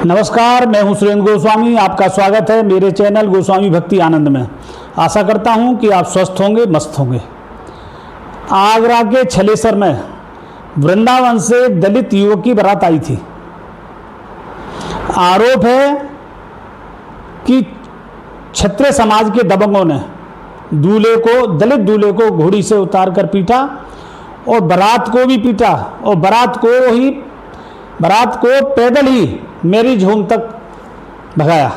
नमस्कार, मैं हूं सुरेंद्र गोस्वामी। आपका स्वागत है मेरे चैनल गोस्वामी भक्ति आनंद में। आशा करता हूं कि आप स्वस्थ होंगे, मस्त होंगे। आगरा के छलेसर में वृंदावन से एक दलित युवक की बारात आई थी। आरोप है कि क्षत्रिय समाज के दबंगों ने दलित दूल्हे को घोड़ी से उतारकर पीटा और बारात को भी पीटा और बारात को पैदल ही मैरिज होम तक भगाया।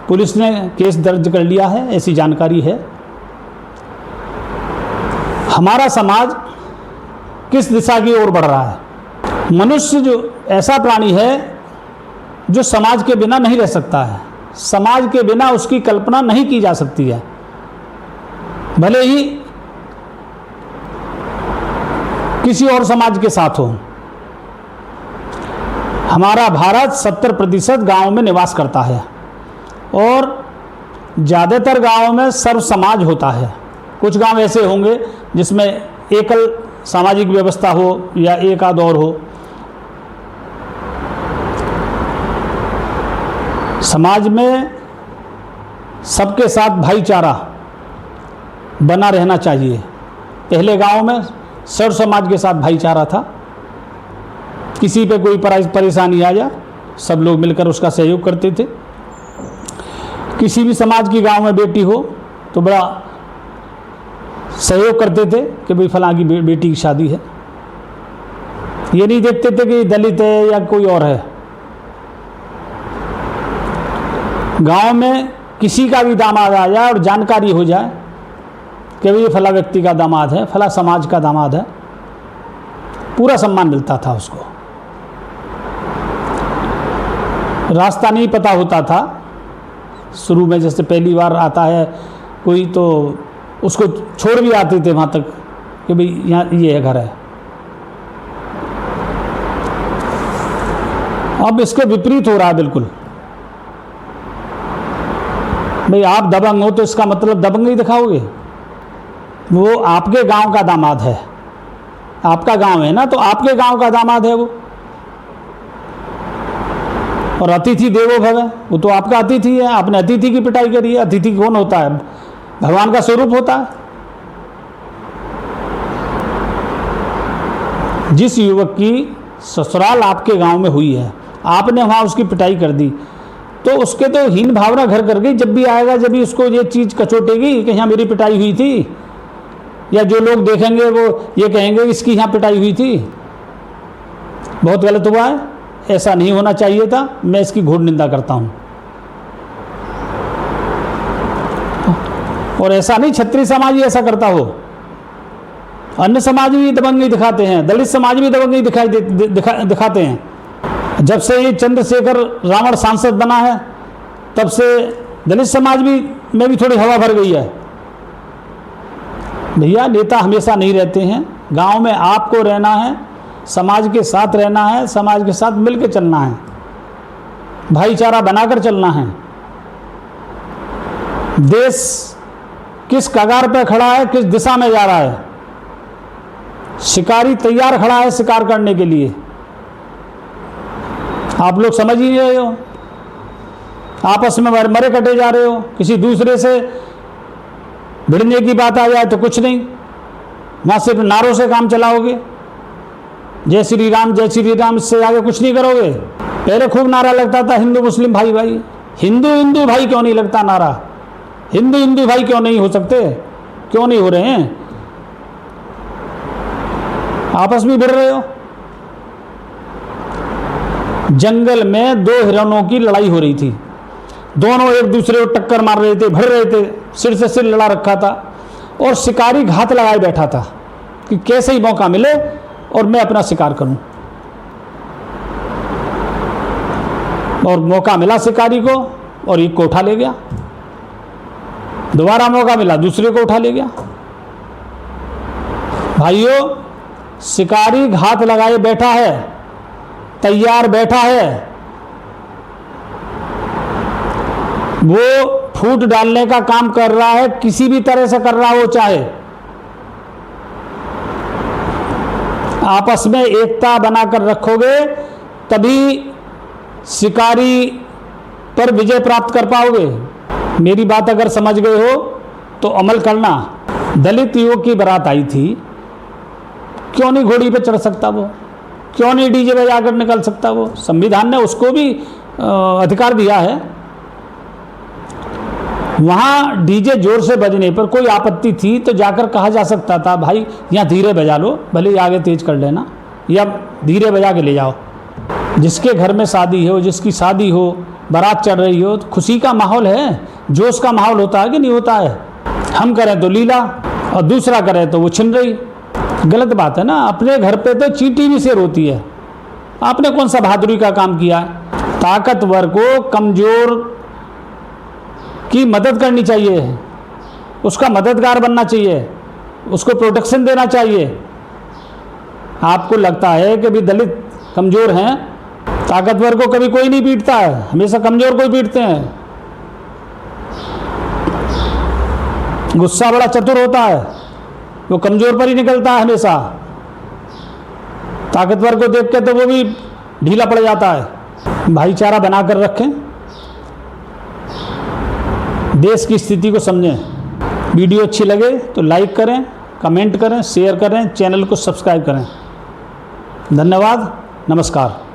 पुलिस ने केस दर्ज कर लिया है, ऐसी जानकारी है। हमारा समाज किस दिशा की ओर बढ़ रहा है? मनुष्य जो ऐसा प्राणी है जो समाज के बिना नहीं रह सकता है। समाज के बिना उसकी कल्पना नहीं की जा सकती है, भले ही किसी और समाज के साथ हो। हमारा भारत 70% गाँव में निवास करता है और ज़्यादातर गाँव में सर्व समाज होता है। कुछ गांव ऐसे होंगे जिसमें एकल सामाजिक व्यवस्था हो या एक आध और हो। समाज में सबके साथ भाईचारा बना रहना चाहिए। पहले गांव में सर्व समाज के साथ भाईचारा था। किसी पे कोई परेशानी आ जाए सब लोग मिलकर उसका सहयोग करते थे। किसी भी समाज की गांव में बेटी हो तो बड़ा सहयोग करते थे कि भाई फलां की बेटी की शादी है। ये नहीं देखते थे कि दलित है या कोई और है। गांव में किसी का भी दामाद आ जाए और जानकारी हो जाए कि भाई ये फला व्यक्ति का दामाद है, फला समाज का दामाद है, पूरा सम्मान मिलता था उसको। रास्ता नहीं पता होता था शुरू में, जैसे पहली बार आता है कोई तो उसको छोड़ भी आते थे वहाँ तक कि भाई यहाँ ये है घर है। अब इसके विपरीत हो रहा है बिल्कुल। भाई आप दबंग हो तो इसका मतलब दबंग ही दिखाओगे। वो आपके गांव का दामाद है, आपका गांव है ना, तो आपके गांव का दामाद है वो। और अतिथि देवो भव, वो तो आपका अतिथि है। आपने अतिथि की पिटाई करी है। अतिथि कौन होता है? भगवान का स्वरूप होता है। जिस युवक की ससुराल आपके गांव में हुई है, आपने वहाँ उसकी पिटाई कर दी, तो उसके तो हीन भावना घर कर गई। जब भी आएगा, जब भी उसको ये चीज़ कचोटेगी कि यहाँ मेरी पिटाई हुई थी, या जो लोग देखेंगे वो ये कहेंगे इसकी यहाँ पिटाई हुई थी। बहुत गलत हुआ है, ऐसा नहीं होना चाहिए था। मैं इसकी घोर निंदा करता हूँ। और ऐसा नहीं क्षत्रिय समाज ही ऐसा करता हो, अन्य समाज भी दबंगी दिखाते हैं, दलित समाज भी दबंगी दिखाते हैं। जब से ये चंद्रशेखर रावण सांसद बना है तब से दलित समाज में भी थोड़ी हवा भर गई है। भैया, नेता हमेशा नहीं रहते हैं। गांव में आपको रहना है, समाज के साथ रहना है, समाज के साथ मिलकर चलना है, भाईचारा बनाकर चलना है। देश किस कगार पर खड़ा है, किस दिशा में जा रहा है, शिकारी तैयार खड़ा है शिकार करने के लिए। आप लोग समझ ही नहीं रहे हो। आपस में मरे कटे जा रहे हो। किसी दूसरे से भिड़ने की बात आ जाए तो कुछ नहीं, वहाँ सिर्फ नारों से काम चलाओगे। जय श्री राम, जय श्री राम, इससे आगे कुछ नहीं करोगे। पहले खूब नारा लगता था हिंदू मुस्लिम भाई भाई। हिंदू भाई क्यों नहीं लगता नारा? हिंदू भाई क्यों नहीं हो सकते? क्यों नहीं हो रहे हैं? आपस में भिड़ रहे हो। जंगल में दो हिरणों की लड़ाई हो रही थी। दोनों एक दूसरे को टक्कर मार रहे थे, भिड़ रहे थे, सिर से सिर लड़ा रखा था। और शिकारी घात लगाए बैठा था कि कैसे ही मौका मिले और मैं अपना शिकार करूं। और मौका मिला शिकारी को और एक को उठा ले गया। दोबारा मौका मिला, दूसरे को उठा ले गया। भाइयों, शिकारी घात लगाए बैठा है, तैयार बैठा है। वो फूट डालने का काम कर रहा है, किसी भी तरह से कर रहा हो। चाहे आपस में एकता बनाकर रखोगे तभी शिकारी पर विजय प्राप्त कर पाओगे। मेरी बात अगर समझ गए हो तो अमल करना। दलित युवक की बारात आई थी, क्यों नहीं घोड़ी पे चढ़ सकता वो? क्यों नहीं डीजे बजाकर निकल सकता वो? संविधान ने उसको भी अधिकार दिया है। वहाँ डीजे जोर से बजने पर कोई आपत्ति थी तो जाकर कहा जा सकता था, भाई यहाँ धीरे बजा लो, भले ही आगे तेज कर लेना, या धीरे बजा के ले जाओ। जिसके घर में शादी हो, जिसकी शादी हो, बारात चढ़ रही हो, तो खुशी का माहौल है, जोश का माहौल होता है कि नहीं होता है? हम करें तो लीला और दूसरा करे तो वो छिन रही। गलत बात है ना। अपने घर पे तो चींटी भी शेर होती है। आपने कौन सा बहादुरी का काम किया है? ताकतवर को कमज़ोर की मदद करनी चाहिए, उसका मददगार बनना चाहिए, उसको प्रोटेक्शन देना चाहिए। आपको लगता है कि भी दलित कमज़ोर हैं, ताकतवर को कभी कोई नहीं पीटता है, हमेशा कमज़ोर को ही पीटते हैं। गुस्सा बड़ा चतुर होता है, वो कमज़ोर पर ही निकलता है हमेशा। ताकतवर को देख के तो वो भी ढीला पड़ जाता है। भाईचारा बनाकर रखें, देश की स्थिति को समझें। वीडियो अच्छी लगे तो लाइक करें, कमेंट करें, शेयर करें, चैनल को सब्सक्राइब करें। धन्यवाद, नमस्कार।